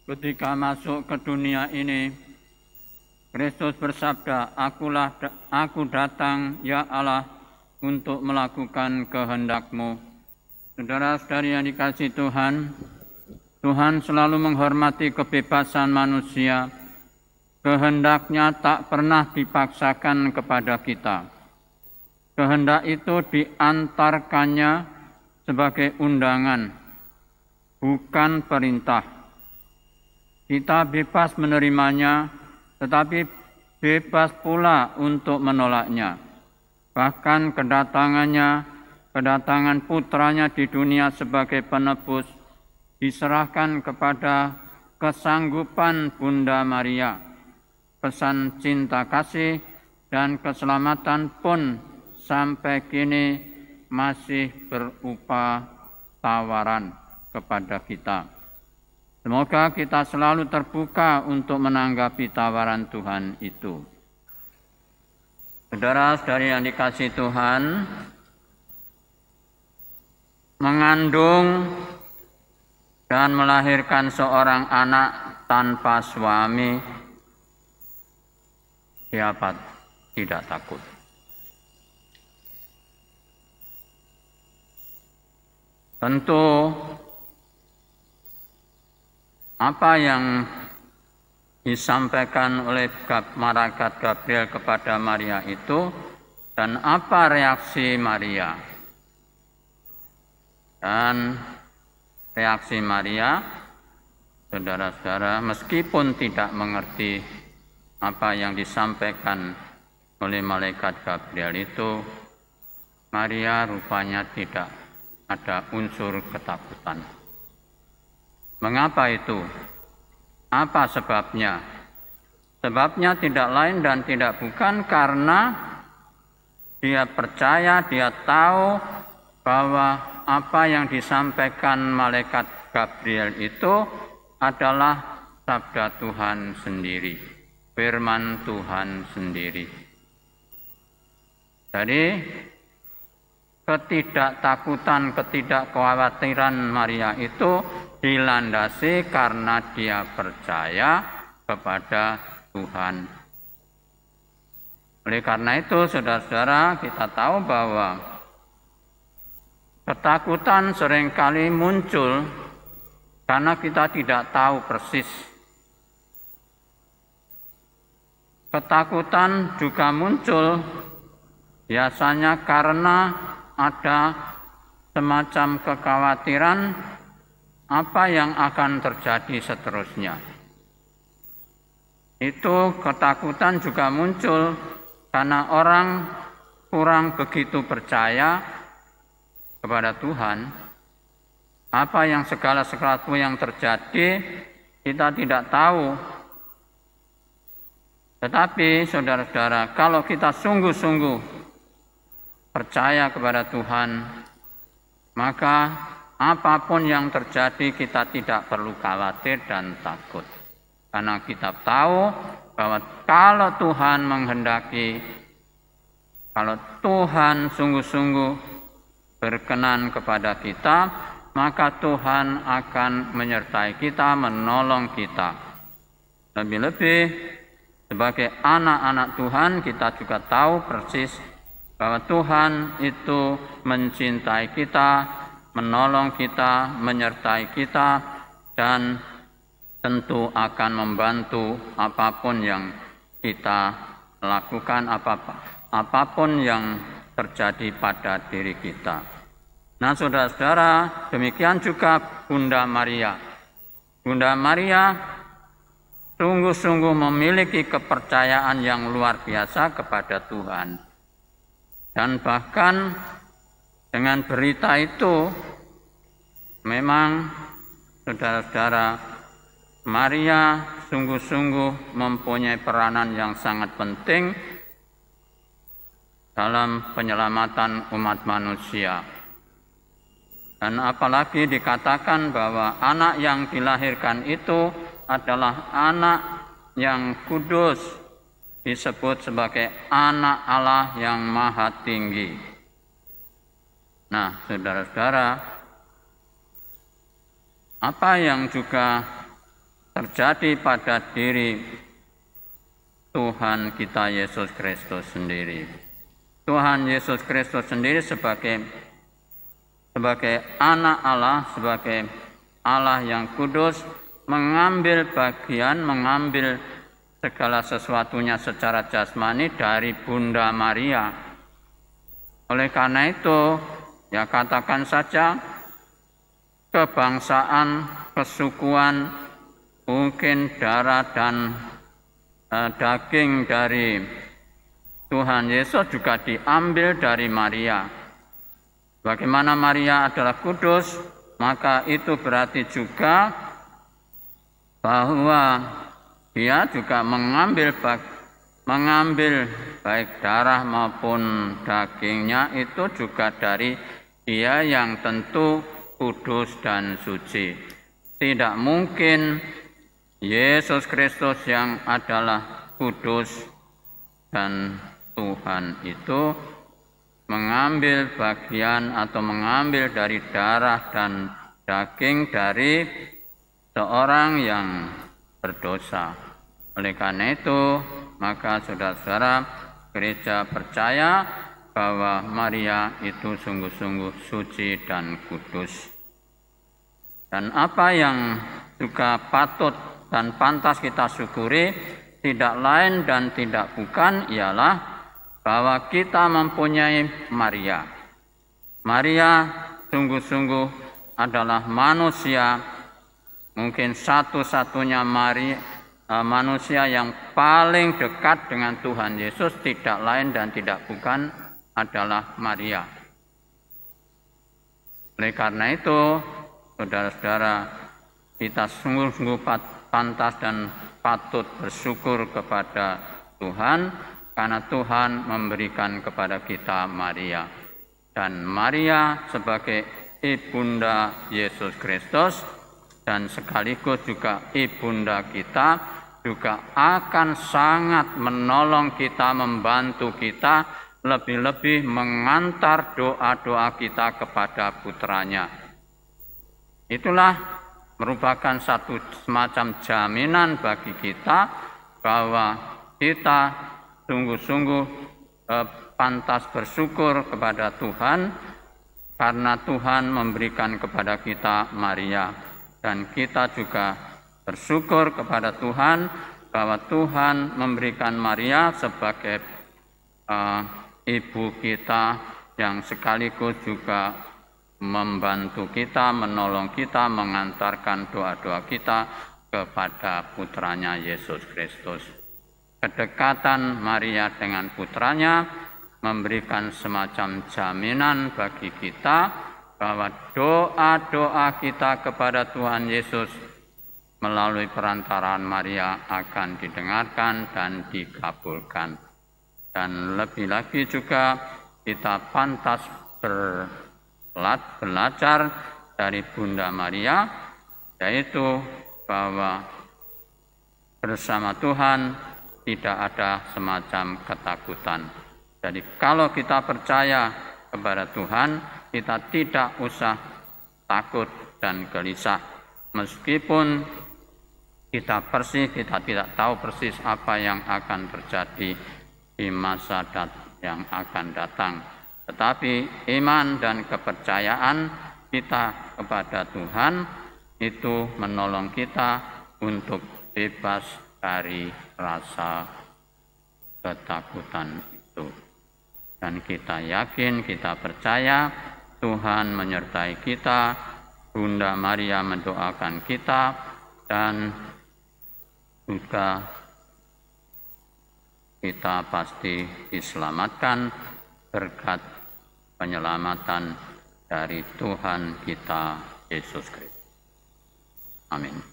Ketika masuk ke dunia ini, Kristus bersabda, Aku datang, ya Allah, untuk melakukan kehendak-Mu. Saudara-saudari yang dikasihi Tuhan, Tuhan selalu menghormati kebebasan manusia. Kehendak-Nya tak pernah dipaksakan kepada kita. Kehendak itu diantarkannya sebagai undangan, bukan perintah. Kita bebas menerimanya, tetapi bebas pula untuk menolaknya. Bahkan kedatangan putranya di dunia sebagai penebus diserahkan kepada kesanggupan Bunda Maria. Pesan cinta kasih dan keselamatan pun sampai kini masih berupa tawaran kepada kita. Semoga kita selalu terbuka untuk menanggapi tawaran Tuhan itu. Saudara-saudari yang dikasihi Tuhan, mengandung dan melahirkan seorang anak tanpa suami, siapa tidak takut? Tentu apa yang disampaikan oleh malaikat Gabriel kepada Maria itu dan apa reaksi Maria. Dan reaksi Maria, saudara-saudara, meskipun tidak mengerti apa yang disampaikan oleh malaikat Gabriel itu, Maria rupanya tidak ada unsur ketakutan. Mengapa itu? Apa sebabnya? Sebabnya tidak lain dan tidak bukan karena dia percaya, dia tahu bahwa apa yang disampaikan malaikat Gabriel itu adalah sabda Tuhan sendiri, firman Tuhan sendiri. Jadi ketidaktakutan, ketidakkhawatiran Maria itu dilandasi karena dia percaya kepada Tuhan. Oleh karena itu, saudara-saudara, kita tahu bahwa ketakutan seringkali muncul karena kita tidak tahu persis. Ketakutan juga muncul biasanya karena ada semacam kekhawatiran apa yang akan terjadi seterusnya. Itu ketakutan juga muncul karena orang kurang begitu percaya kepada Tuhan. Apa yang segala sesuatu yang terjadi kita tidak tahu. Tetapi saudara-saudara, kalau kita sungguh-sungguh percaya kepada Tuhan, maka apapun yang terjadi kita tidak perlu khawatir dan takut. Karena kita tahu bahwa kalau Tuhan menghendaki, kalau Tuhan sungguh-sungguh berkenan kepada kita, maka Tuhan akan menyertai kita, menolong kita. Lebih-lebih sebagai anak-anak Tuhan kita juga tahu persis bahwa Tuhan itu mencintai kita, menolong kita, menyertai kita, dan tentu akan membantu apapun yang kita lakukan, apapun yang terjadi pada diri kita. Nah, saudara-saudara, demikian juga Bunda Maria. Bunda Maria sungguh-sungguh memiliki kepercayaan yang luar biasa kepada Tuhan. Dan bahkan dengan berita itu, memang saudara-saudara, Maria sungguh-sungguh mempunyai peranan yang sangat penting dalam penyelamatan umat manusia. Dan apalagi dikatakan bahwa anak yang dilahirkan itu adalah anak yang kudus, disebut sebagai anak Allah yang maha tinggi. Nah, saudara-saudara, apa yang juga terjadi pada diri Tuhan kita Yesus Kristus sendiri. Tuhan Yesus Kristus sendiri sebagai anak Allah, sebagai Allah yang kudus, mengambil bagian, mengambil segala sesuatunya secara jasmani dari Bunda Maria. Oleh karena itu, ya katakan saja, kebangsaan, kesukuan, mungkin darah dan daging dari Tuhan Yesus juga diambil dari Maria. Bagaimana Maria adalah kudus, maka itu berarti juga bahwa dia juga mengambil baik darah maupun dagingnya itu juga dari Dia yang tentu kudus dan suci. Tidak mungkin Yesus Kristus yang adalah kudus dan Tuhan itu mengambil bagian atau mengambil dari darah dan daging dari seorang yang berdosa. Oleh karena itu, maka saudara-saudara, gereja percaya bahwa Maria itu sungguh-sungguh suci dan kudus. Dan apa yang juga patut dan pantas kita syukuri, tidak lain dan tidak bukan ialah bahwa kita mempunyai Maria. Maria sungguh-sungguh adalah manusia, mungkin satu-satunya manusia yang paling dekat dengan Tuhan Yesus, tidak lain dan tidak bukan adalah Maria. Oleh karena itu, saudara-saudara, kita sungguh-sungguh pantas dan patut bersyukur kepada Tuhan karena Tuhan memberikan kepada kita Maria. Dan Maria sebagai ibunda Yesus Kristus dan sekaligus juga ibunda kita juga akan sangat menolong kita, membantu kita, lebih-lebih mengantar doa-doa kita kepada putranya. Itulah merupakan satu semacam jaminan bagi kita bahwa kita sungguh-sungguh pantas bersyukur kepada Tuhan karena Tuhan memberikan kepada kita Maria, dan kita juga bersyukur kepada Tuhan bahwa Tuhan memberikan Maria sebagai ibu kita yang sekaligus juga membantu kita, menolong kita, mengantarkan doa-doa kita kepada putranya Yesus Kristus. Kedekatan Maria dengan putranya memberikan semacam jaminan bagi kita bahwa doa-doa kita kepada Tuhan Yesus melalui perantaraan Maria akan didengarkan dan dikabulkan. Dan lebih lagi juga kita pantas belajar dari Bunda Maria, yaitu bahwa bersama Tuhan tidak ada semacam ketakutan. Jadi kalau kita percaya kepada Tuhan, kita tidak usah takut dan gelisah. Meskipun kita tidak tahu persis apa yang akan terjadi di masa yang akan datang. Tetapi iman dan kepercayaan kita kepada Tuhan itu menolong kita untuk bebas dari rasa ketakutan itu. Dan kita yakin, kita percaya Tuhan menyertai kita, Bunda Maria mendoakan kita, dan juga kita pasti diselamatkan berkat penyelamatan dari Tuhan kita Yesus Kristus. Amin.